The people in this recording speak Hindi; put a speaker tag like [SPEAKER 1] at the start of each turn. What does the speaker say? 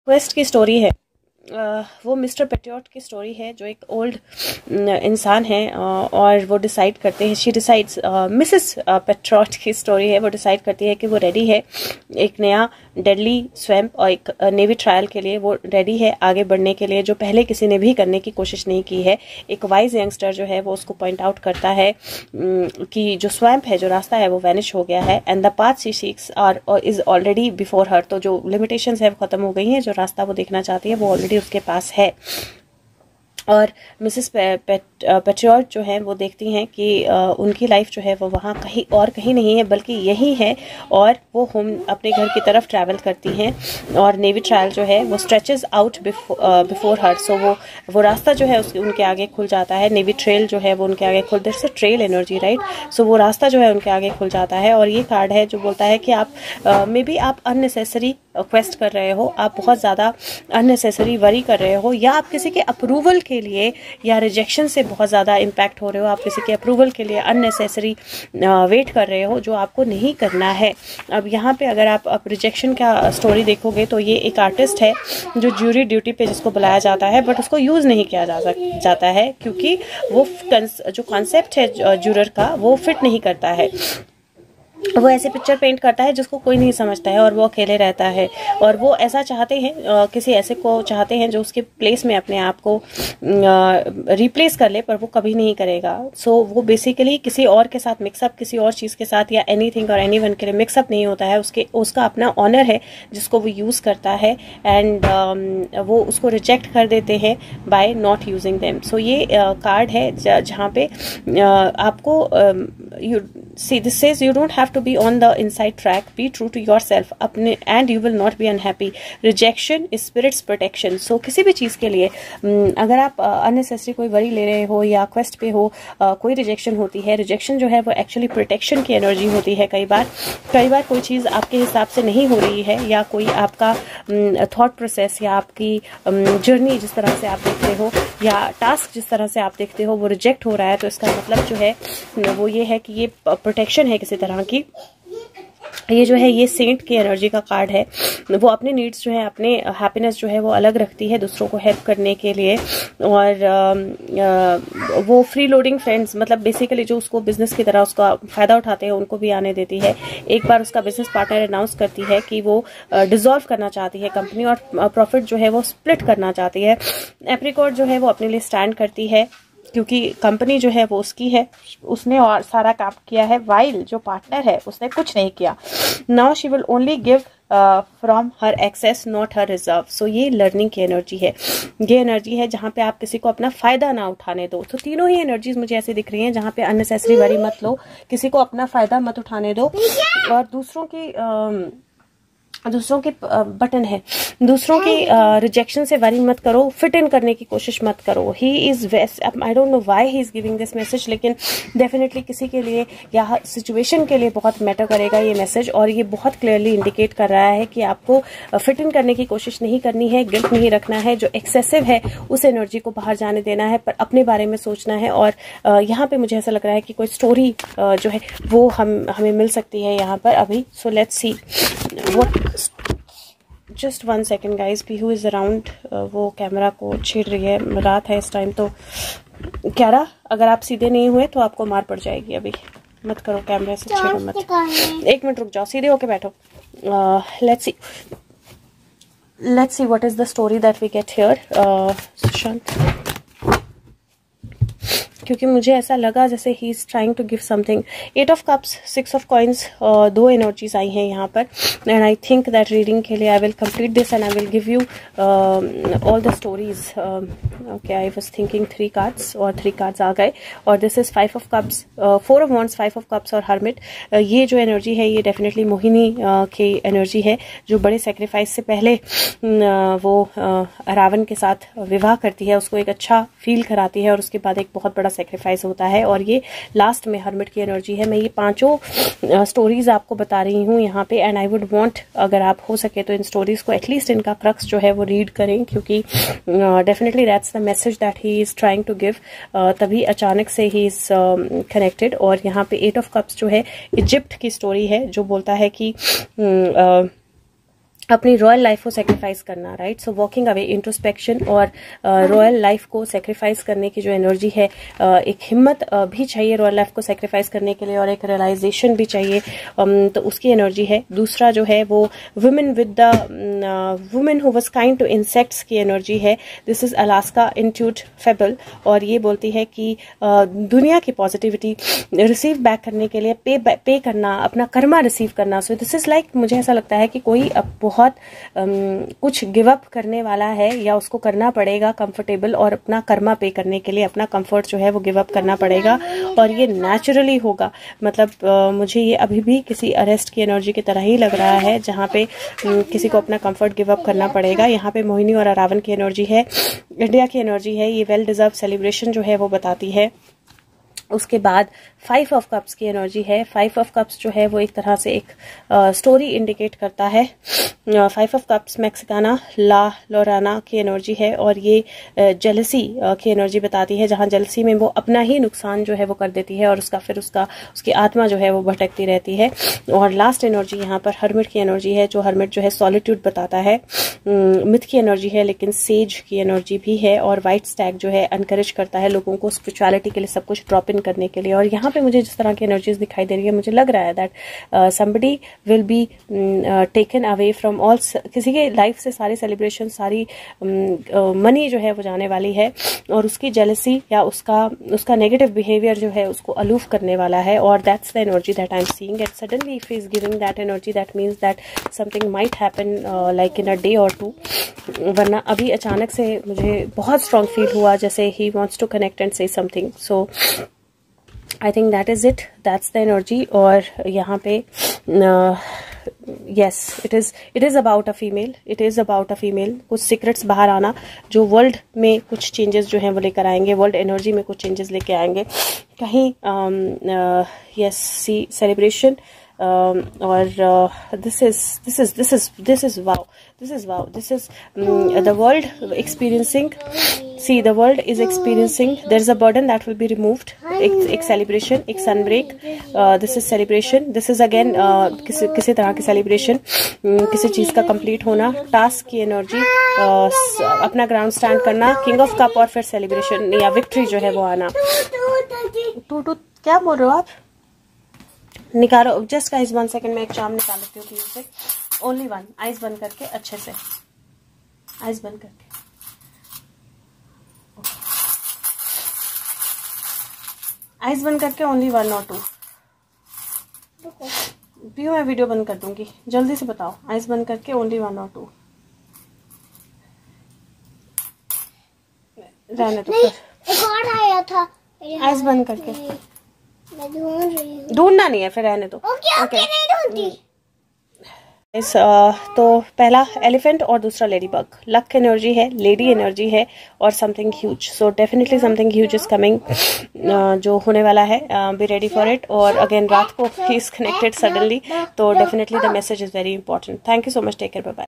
[SPEAKER 1] क्वेस्ट की स्टोरी है। वो मिस्टर पेट्रियट की स्टोरी है, जो एक ओल्ड इंसान है और वो डिसाइड करते हैं, शी डिसाइड्स, मिसेस पेट्रियट की स्टोरी है। वो डिसाइड करती है कि वो रेडी है एक नया डेडली स्वैम्प और एक नेवी ट्रायल के लिए। वो रेडी है आगे बढ़ने के लिए, जो पहले किसी ने भी करने की कोशिश नहीं की है। एक वाइज यंगस्टर जो है वो उसको पॉइंट आउट करता है कि जो स्वैम्प है, जो रास्ता है, वो वैनिश हो गया है and the path she seeks are is already before her. तो जो लिमिटेशंस है वो खत्म हो गई हैं, जो रास्ता वो देखना चाहती है वो ऑलरेडी उसके पास है। और मिसेस पेट्रियट जो है वो देखती हैं कि उनकी लाइफ जो है वो वहाँ कहीं नहीं है, बल्कि यही है। और वो होम अपने घर की तरफ ट्रैवल करती हैं और नेवी ट्रायल जो है वो स्ट्रेचेस आउट बिफोर हर। सो वो रास्ता जो है उनके आगे खुल जाता है। नेवी ट्रेल जो है वो उनके आगे खुल, there is a trail energy, right. So वो रास्ता जो है उनके आगे खुल जाता है। और ये कार्ड है जो बोलता है कि आप मे बी आप अननेसेसरी क्वेस्ट कर रहे हो, आप बहुत ज़्यादा अननेसेसरी वरी कर रहे हो, या आप किसी के अप्रूवल के लिए या रिजेक्शन से बहुत ज़्यादा इम्पैक्ट हो रहे हो। आप किसी के अप्रूवल के लिए अननेसेसरी वेट कर रहे हो, जो आपको नहीं करना है। अब यहाँ पे अगर आप रिजेक्शन का स्टोरी देखोगे तो ये एक आर्टिस्ट है जो ज्यूरी ड्यूटी पे जिसको बुलाया जाता है, बट उसको यूज़ नहीं किया जाता है क्योंकि वो जो कॉन्सेप्ट है ज्यूरर का वो फिट नहीं करता है। वो ऐसे पिक्चर पेंट करता है जिसको कोई नहीं समझता है और वो अकेले रहता है। और वो ऐसा चाहते हैं, किसी ऐसे को चाहते हैं जो उसके प्लेस में अपने आप को रिप्लेस कर ले, पर वो कभी नहीं करेगा। सो वो बेसिकली किसी और के साथ मिक्सअप, किसी और चीज़ के साथ या एनीथिंग और एनीवन के लिए मिक्सअप नहीं होता है। उसका अपना ऑनर है जिसको वो यूज़ करता है एंड वो उसको रिजेक्ट कर देते हैं बाय नॉट यूजिंग देम। सो ये कार्ड है जहाँ पे आपको see this says you don't have to be on the inside track, be true to yourself अपने and you will not be unhappy, rejection is spirit's protection। so किसी भी चीज़ के लिए अगर आप unnecessary कोई वरी ले रहे हो या क्वेस्ट पे हो, कोई रिजेक्शन होती है। रिजेक्शन जो है वो एक्चुअली प्रोटेक्शन की एनर्जी होती है। कई बार कोई चीज़ आपके हिसाब से नहीं हो रही है, या कोई आपका थॉट प्रोसेस या आपकी जर्नी जिस तरह से आप देखते हो या टास्क जिस तरह से आप देखते हो वो रिजेक्ट हो रहा है, तो इसका मतलब जो है वो ये है कि ये प्रोटेक्शन है किसी तरह की। ये जो है ये सेंट की एनर्जी का कार्ड है। वो अपने नीड्स जो है, अपने हैप्पीनेस जो है वो अलग रखती है दूसरों को हेल्प करने के लिए। और वो फ्री लोडिंग फ्रेंड्स, मतलब बेसिकली जो उसको बिजनेस की तरह उसका फायदा उठाते हैं उनको भी आने देती है। एक बार उसका बिजनेस पार्टनर अनाउंस करती है कि वो डिसॉल्व करना चाहती है कंपनी और प्रॉफिट जो है वो स्प्लिट करना चाहती है। एप्रिकॉर्ड जो है वो अपने लिए स्टैंड करती है क्योंकि कंपनी जो है वो उसकी है, उसने और सारा काम किया है, वाइल जो पार्टनर है उसने कुछ नहीं किया। Now she will only give from her excess not her reserve. So ये लर्निंग की एनर्जी है। ये एनर्जी है जहाँ पे आप किसी को अपना फायदा ना उठाने दो। तो तीनों ही एनर्जीज मुझे ऐसे दिख रही हैं जहाँ पे अननेसेसरी वरी मत लो, किसी को अपना फायदा मत उठाने दो, और दूसरों के बटन है, दूसरों के रिजेक्शन से वरी मत करो, फिट इन करने की कोशिश मत करो। He is west, I don't know why he is giving this message, लेकिन डेफिनेटली किसी के लिए या सिचुएशन के लिए बहुत मैटर करेगा ये मैसेज। और ये बहुत क्लियरली इंडिकेट कर रहा है कि आपको फिट इन करने की कोशिश नहीं करनी है, गिल्ट नहीं रखना है, जो एक्सेसिव है उस एनर्जी को बाहर जाने देना है, पर अपने बारे में सोचना है। और यहाँ पे मुझे ऐसा लग रहा है कि कोई स्टोरी जो है वो हमें मिल सकती है यहाँ पर अभी। So let's see what. Just 1 second guys, Pihu is around. वो कैमरा को छेड़ रही है, रात है इस टाइम। तो क्यारा, अगर आप सीधे नहीं हुए तो आपको मार पड़ जाएगी। अभी मत करो, कैमरे से छेड़ो मत। 1 मिनट रुक जाओ, सीधे होके बैठो। Let's see what is the story that we get here. Sushant, क्योंकि मुझे ऐसा लगा जैसे he is trying to give something. 8 of cups, 6 of coins, 2 energies आई हैं यहाँ पर। And I think that reading के लिए I will complete this and I will give you all the stories. Okay, I was thinking 3 cards और 3 कार्ड्स आ गए। और this is 5 of cups, 4 of wands, 5 of cups और हर्मिट। ये जो एनर्जी है ये डेफिनेटली मोहिनी की एनर्जी है, जो बड़े सेक्रीफाइस से पहले वो रावण के साथ विवाह करती है, उसको एक अच्छा फील कराती है और उसके बाद एक बहुत बड़ा सेक्रीफाइस होता है। और ये लास्ट में हर्मिट की एनर्जी है। मैं ये 5 स्टोरीज आपको बता रही हूँ यहाँ पे। एंड आई वुड वांट, अगर आप हो सके तो इन स्टोरीज को एटलीस्ट इनका क्रक्स जो है वो रीड करें, क्योंकि definitely that's the message that he is trying to give. तभी अचानक से ही इज कनेक्टेड। और यहाँ पे 8 ऑफ कप्स जो है इजिप्ट की स्टोरी है, जो बोलता है कि अपनी रॉयल लाइफ को सेक्रीफाइस करना, राइट। सो वॉकिंग अवे, इंट्रोस्पेक्शन और रॉयल लाइफ को सेक्रीफाइस करने की जो एनर्जी है, एक हिम्मत भी चाहिए रॉयल लाइफ को सेक्रीफाइस करने के लिए और एक रियलाइजेशन भी चाहिए, तो उसकी एनर्जी है। दूसरा जो है वो women with the women who was kind to insects की एनर्जी है। This is Alaska Inuit fable, और ये बोलती है कि दुनिया की पॉजिटिविटी रिसीव बैक करने के लिए पे करना, अपना कर्मा रिसीव करना। सो दिस इज लाइक, मुझे ऐसा लगता है कि कोई बहुत कुछ गिव अप करने वाला है या उसको करना पड़ेगा कंफर्टेबल, और अपना कर्मा पे करने के लिए अपना कंफर्ट जो है वो गिव अप करना पड़ेगा, और ये नेचुरली होगा। मतलब मुझे ये अभी भी किसी अरेस्ट की एनर्जी की तरह ही लग रहा है, जहाँ पे किसी को अपना कंफर्ट गिव अप करना पड़ेगा। यहाँ पे मोहिनी और अरावन की एनर्जी है, इंडिया की एनर्जी है, ये वेल डिजर्व सेलिब्रेशन जो है वो बताती है। उसके बाद 5 ऑफ कप्स की एनर्जी है। 5 ऑफ कप्स जो है वो एक तरह से एक स्टोरी इंडिकेट करता है। 5 ऑफ कप्स मैक्सिकाना ला लोराना की एनर्जी है, और ये जेलसी की एनर्जी बताती है, जहाँ जेलसी में वो अपना ही नुकसान जो है वो कर देती है और उसकी आत्मा जो है वो भटकती रहती है। और लास्ट एनर्जी यहाँ पर हर्मिट की एनर्जी है, जो हर्मिट जो है सॉलिट्यूड बताता है। मिथ की एनर्जी है, लेकिन सेज की एनर्जी भी है। और वाइट स्टैग जो है एनकरेज करता है लोगों को स्पिरिचुअलिटी के लिए सब कुछ ड्रॉप इन करने के लिए। और यहाँ पे मुझे जिस तरह की एनर्जीज दिखाई दे रही है, मुझे लग रहा है that somebody will be taken away from all, किसी के लाइफ से सारी सेलिब्रेशन, सारी मनी जो है वो जाने वाली है, और उसकी जेलसी या उसका नेगेटिव बिहेवियर जो है उसको अलूफ करने वाला है। और that's the energy that I am seeing it. Suddenly if he is giving that energy, that means that something might happen like in a day और 2, वरना अभी अचानक से मुझे बहुत स्ट्रॉन्ग फील हुआ जैसे he wants to connect and say something. So I think that is it, that's the energy. और यहाँ पे yes, it is about a female, it is about a female। कुछ सीक्रेट्स बाहर आना जो वर्ल्ड में कुछ चेंजेस जो हैं वो लेकर आएंगे, वर्ल्ड एनर्जी में कुछ चेंजेस लेके आएंगे कहीं। yes, सी सेलिब्रेशन, और this is wow, this is the world experiencing, see the world is experiencing, there is a burden that will be removed, एक celebration, एक sunbreak, this is celebration, this is again किसी तरह की celebration, किसी चीज का complete होना, टास्क की एनर्जी, अपना ग्राउंड स्टैंड करना, किंग ऑफ कप, और फिर सेलिब्रेशन या विक्ट्री जो है वो आना। टू क्या बोल रहे हो आप? निकालो जस्ट गाइस 1 सेकंड में एक चार्म निकाल लेती हूँ से, ओनली 1, आइज बंद करके, अच्छे से आइज बंद करके, आइज बंद करके, ओनली 1 और 2 पियो। मैं वीडियो बंद कर दूंगी, जल्दी से बताओ, आइज बंद करके, ओनली 1 और 2 रहने दो। एक और आया था, आइज बंद करके, ढूंढना नहीं है, फिर रहने दो। ओके नहीं ढूंढती। तो पहला एलिफेंट और दूसरा लेडी बग, लक एनर्जी है, लेडी एनर्जी है, और something huge. So definitely something huge is coming, जो होने वाला है, बी रेडी फॉर इट। और अगेन रात को ही इज कनेक्टेड सडनली, तो definitely the message is very important. Thank you so much, take care, bye bye.